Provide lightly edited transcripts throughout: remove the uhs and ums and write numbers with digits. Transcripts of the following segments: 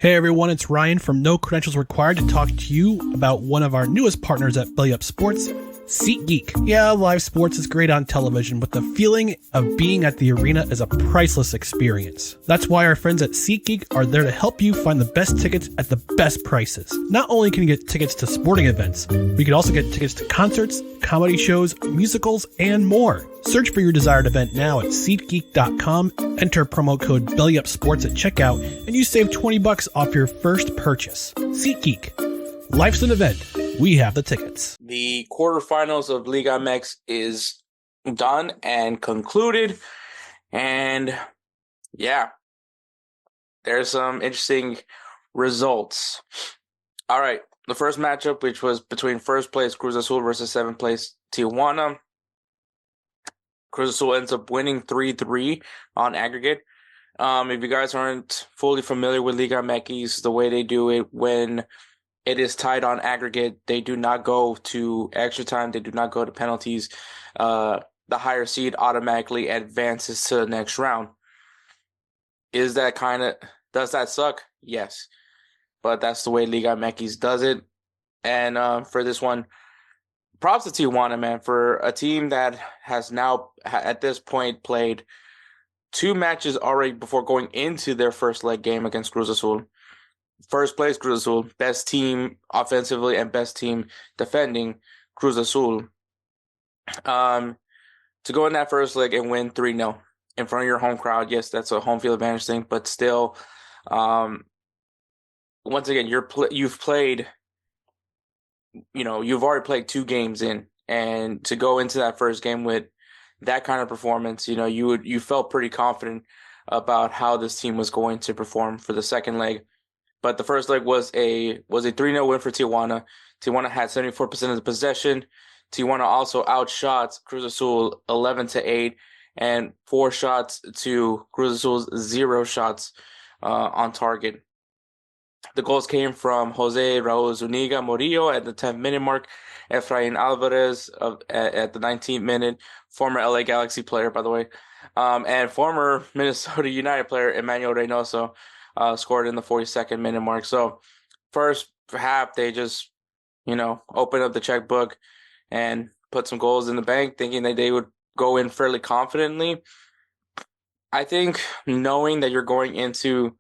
Hey everyone, it's Ryan from No Credentials Required to talk to you about one of our newest partners at BellyUpSports, SeatGeek. Yeah, live sports is great on television, but the feeling of being at the arena is a priceless experience. That's why our friends at SeatGeek are there to help you find the best tickets at the best prices. Not only can you get tickets to sporting events, but you can also get tickets to concerts, comedy shows, musicals, and more. Search for your desired event now at SeatGeek.com, enter promo code BellyUpSports at checkout, and you save $20 off your first purchase. SeatGeek. Life's an event. We have the tickets. The quarterfinals of Liga MX is done and concluded. And yeah, there's some interesting results. All right, the first matchup, which was between first place Cruz Azul versus seventh place Tijuana. Cruz Azul ends up winning 3-3 on aggregate. If you guys aren't fully familiar with Liga MX, the way they do it when it is tied on aggregate, they do not go to extra time. They do not go to penalties. The higher seed automatically advances to the next round. Does that suck? Yes. But that's the way Liga MX does it. And for this one, props to Tijuana, man, for a team that has now, at this point, played 2 matches already before going into their first leg game against Cruz Azul. First place, Cruz Azul. Best team offensively and best team defending, Cruz Azul. To go in that first leg and win 3-0 in front of your home crowd. Yes, that's a home field advantage thing, but still, once again, you've played, you've already played 2 games in, and to go into that first game with that kind of performance, you felt pretty confident about how this team was going to perform for the second leg. But the first leg was a 3-0 win for Tijuana. Tijuana had 74% of the possession. Tijuana also outshot Cruz Azul 11-8 and 4 shots to Cruz Azul's 0 shots on target. The goals came from Jose Raul Zuniga Murillo at the 10th minute mark, Efrain Alvarez at the 19th minute, former LA Galaxy player, by the way, and former Minnesota United player Emmanuel Reynoso scored in the 42nd minute mark. So first half, they just, opened up the checkbook and put some goals in the bank, thinking that they would go in fairly confidently. I think knowing that you're going into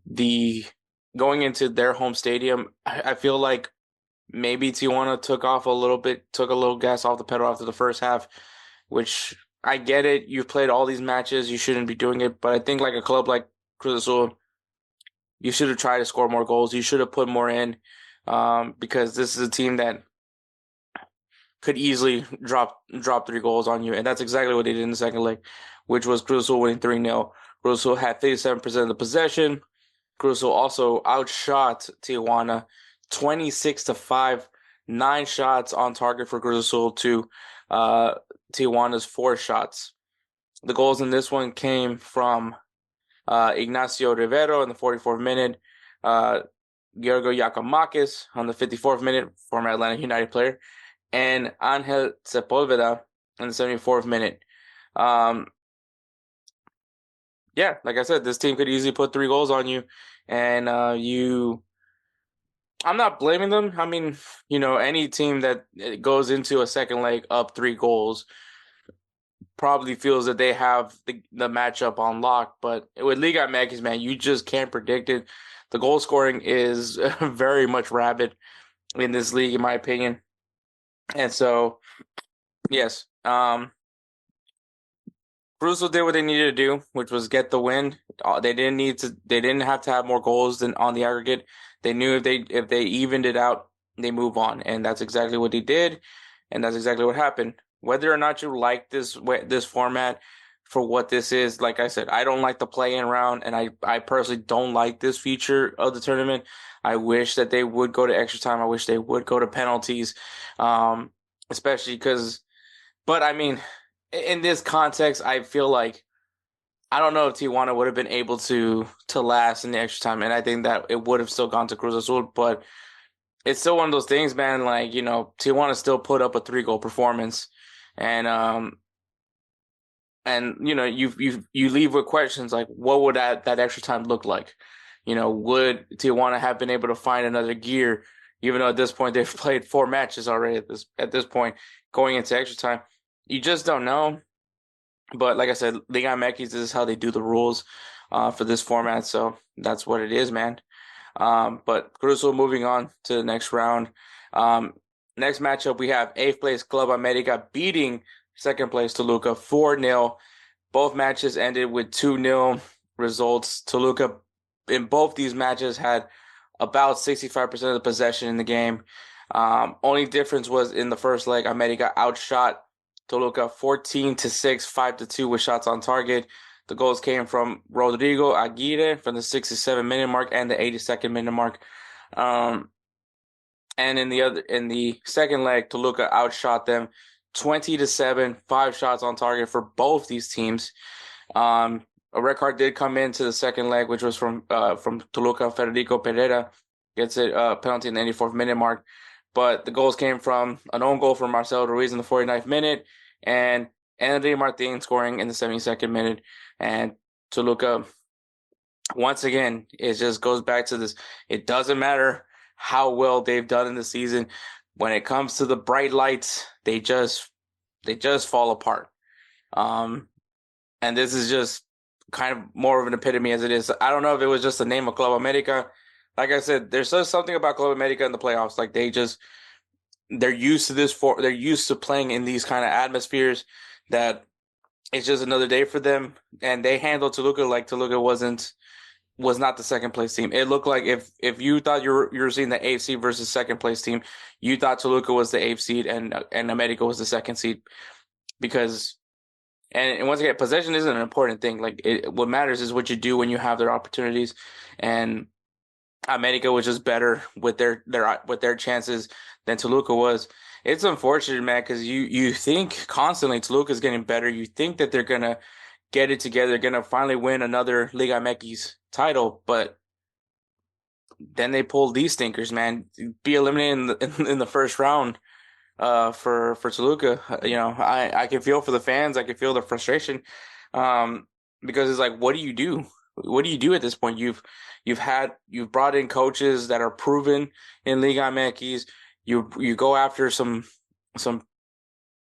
their home stadium, I feel like maybe Tijuana took a little gas off the pedal after the first half, which I get it. You've played all these matches. You shouldn't be doing it. But I think like a club like Cruz Azul, you should have tried to score more goals. You should have put more in because this is a team that could easily drop 3 goals on you. And that's exactly what they did in the second leg, which was Cruz Azul winning 3-0. Cruz Azul had 57% of the possession. Cruz Azul also outshot Tijuana 26-5, 9 shots on target for Cruz Azul to Tijuana's 4 shots. The goals in this one came from Ignacio Rivero in the 44th minute, Giorgio Giacomakis on the 54th minute, former Atlanta United player, and Angel Sepulveda in the 74th minute. Yeah, like I said, this team could easily put 3 goals on you, and I'm not blaming them. I mean, any team that goes into a second leg up 3 goals probably feels that they have the matchup on lock. But with Liga MX, man, you just can't predict it. The goal scoring is very much rabid in this league, in my opinion. And so, yes, Cruz did what they needed to do, which was get the win. They didn't have to have more goals than on the aggregate. They knew if they evened it out, they move on, and that's exactly what they did, and that's exactly what happened. Whether or not you like this format for what this is, like I said, I don't like the play-in round, and I personally don't like this feature of the tournament. I wish that they would go to extra time. I wish they would go to penalties, especially because. But I mean, in this context, I feel like I don't know if Tijuana would have been able to last in the extra time, and I think that it would have still gone to Cruz Azul, but it's still one of those things, man. Like, Tijuana still put up a 3-goal performance, and you leave with questions like, what would that extra time look like? would Tijuana have been able to find another gear, even though at this point they've played 4 matches already at this point going into extra time. You just don't know. But like I said, Liga MX, this is how they do the rules for this format, so that's what it is, man. But Cruzo moving on to the next round. Um, Next matchup, we have 8th place Club America beating 2nd place Toluca 4-0. Both matches ended with 2-0 results. Toluca in both these matches had about 65% of the possession in the game. Only difference was in the first leg, America outshot Toluca 14-6, 5-2 with shots on target. The goals came from Rodrigo Aguirre from the 67-minute mark and the 82nd minute mark. And in the second leg, Toluca outshot them 20-7, 5 shots on target for both these teams. A red card did come into the second leg, which was from Toluca. Federico Pereira gets a penalty in the 84th minute mark. But the goals came from an own goal from Marcelo Ruiz in the 49th minute and Anthony Martin scoring in the 72nd minute. And Toluca, once again, it just goes back to this. It doesn't matter how well they've done in the season. When it comes to the bright lights, they just fall apart. And this is just kind of more of an epitome as it is. I don't know if it was just the name of Club America. Like I said, there's just something about Club America in the playoffs. Like they're used to this they're used to playing in these kind of atmospheres that it's just another day for them. And they handled Toluca like Toluca was not the second place team. It looked like if you thought you were seeing the 8th seed versus second place team, you thought Toluca was the 8th seed and America was the second seed because. And once again, possession isn't an important thing. Like what matters is what you do when you have their opportunities. And America was just better with their chances than Toluca was. It's unfortunate, man, because you think constantly Toluca's getting better. You think that they're gonna get it together, gonna finally win another Liga MX title, but then they pull these stinkers, man. Be eliminated in the first round. For Toluca, I can feel for the fans. I can feel the frustration, because it's like, what do you do? What do you do at this point? You've brought in coaches that are proven in Liga MX. You go after some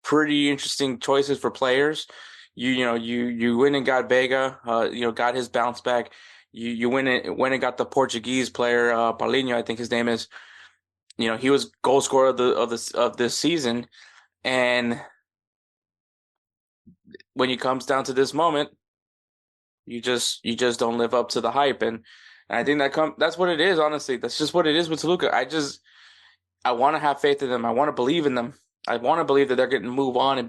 pretty interesting choices for players. You went and got Vega. Got his bounce back. You went and got the Portuguese player, Paulinho, I think his name is. He was goal scorer of this season, and when it comes down to this moment, you just don't live up to the hype, and I think that's what it is. Honestly, that's just what it is with Toluca. I want to have faith in them. I want to believe in them. I want to believe that they're going to move on and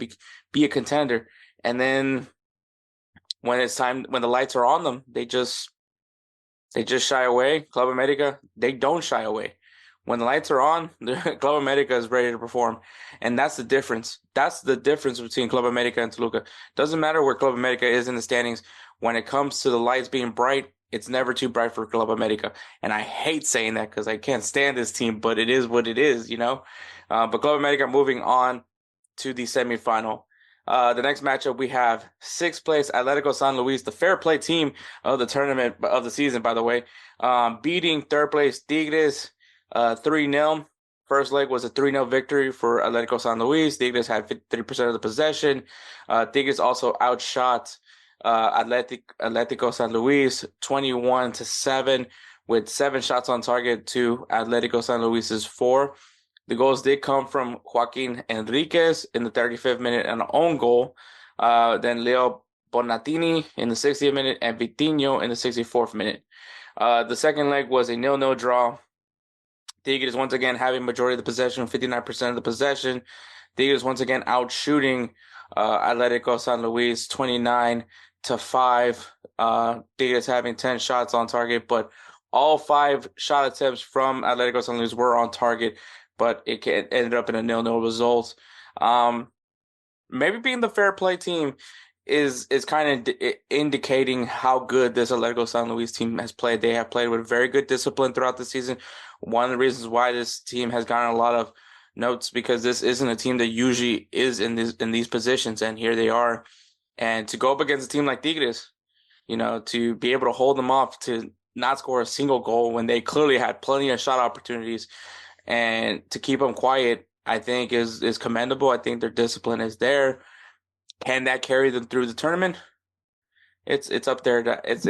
be a contender. And then when it's time, when the lights are on them, they just shy away. Club America, they don't shy away. When the lights are on, Club America is ready to perform. And that's the difference. That's the difference between Club America and Toluca. Doesn't matter where Club America is in the standings. When it comes to the lights being bright, it's never too bright for Club America. And I hate saying that because I can't stand this team, but it is what it is, But Club America moving on to the semifinal. The next matchup, we have 6th place Atlético San Luis, the fair play team of the tournament of the season, by the way, beating 3rd place Tigres 3-0. First leg was a 3-0 victory for Atlético San Luis. Tigres had 53% of the possession. Tigres also outshot Atlético San Luis 21-7 with 7 shots on target to Atlético San Luis's 4. The goals did come from Joaquin Enriquez in the 35th minute and an own goal. Then Leo Bonatini in the 60th minute and Vitinho in the 64th minute. The second leg was a 0-0 draw. Tigres once again having majority of the possession, 59% of the possession. Tigres once again outshooting Atlético San Luis 29-5. Tigres having 10 shots on target, but all 5 shot attempts from Atlético San Luis were on target, but it ended up in a 0-0 result. Maybe being the fair play team is kind of indicating how good this Atlético San Luis team has played. They have played with very good discipline throughout the season. One of the reasons why this team has gotten a lot of notes because this isn't a team that usually is in these positions, and here they are. And to go up against a team like Tigres, to be able to hold them off to not score a single goal when they clearly had plenty of shot opportunities, and to keep them quiet, I think is commendable. I think their discipline is there. Can that carry them through the tournament? It's up there. It's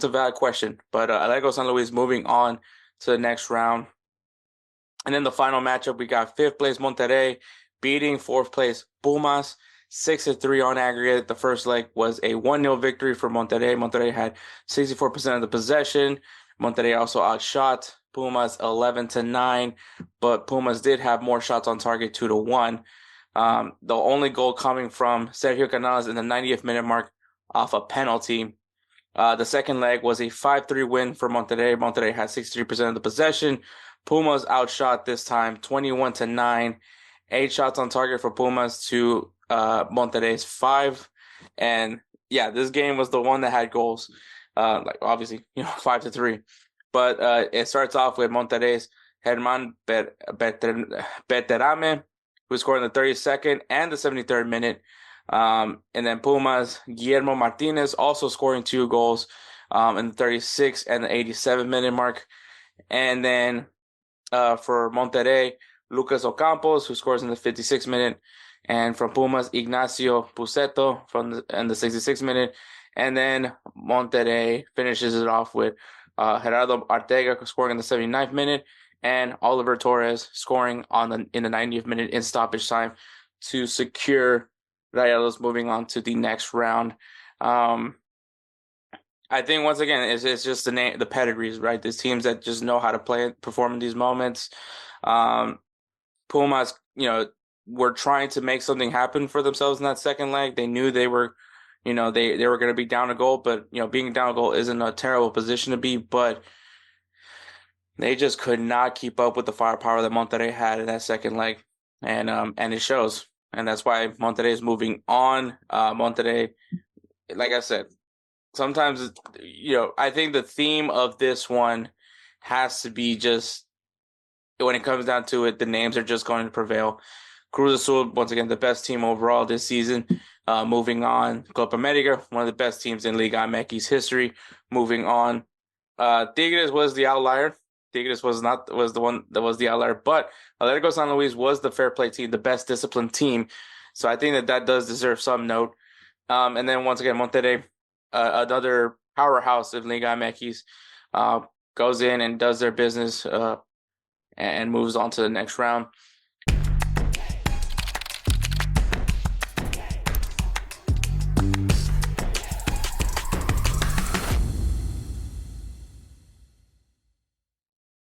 a valid question. But Atletico San Luis moving on to the next round. And then the final matchup, we got fifth place Monterrey beating fourth place Pumas 6-3 on aggregate. The first leg was a 1-0 victory for Monterrey. Monterrey had 64% of the possession. Monterrey also outshot Pumas 11-9, but Pumas did have more shots on target 2-1. The only goal coming from Sergio Canales in the 90th minute mark off a penalty. The second leg was a 5-3 win for Monterrey. Monterrey had 63% of the possession. Pumas outshot this time 21-9. 8 shots on target for Pumas to Monterrey's 5. And yeah, this game was the one that had goals. Like obviously, 5-3. But it starts off with Monterrey's Germán Berterame, who scored in the 32nd and the 73rd minute. And then Pumas, Guillermo Martinez also scoring 2 goals in the 36th and the 87th minute mark. And then for Monterrey, Lucas Ocampos, who scores in the 56th minute. And from Pumas, Ignacio Puceto in the 66th minute. And then Monterrey finishes it off with Gerardo Arteaga scoring in the 79th minute. And Oliver Torres scoring in the 90th minute in stoppage time to secure Rayados moving on to the next round. I think once again it's just the pedigrees, right? There's teams that just know how to perform in these moments. Pumas, were trying to make something happen for themselves in that second leg. They knew they were, they were going to be down a goal, but being down a goal isn't a terrible position to be, but they just could not keep up with the firepower that Monterrey had in that second leg, and it shows, and that's why Monterrey is moving on. Monterrey, like I said, sometimes I think the theme of this one has to be just when it comes down to it, the names are just going to prevail. Cruz Azul, once again, the best team overall this season. Moving on, Copa America, one of the best teams in Liga MX history. Moving on, Tigres was the outlier. Tigres was the one that was the outlier, but Atletico San Luis was the fair play team, the best disciplined team. So I think that does deserve some note. And then once again, Monterrey, another powerhouse of Liga MX, goes in and does their business and moves on to the next round.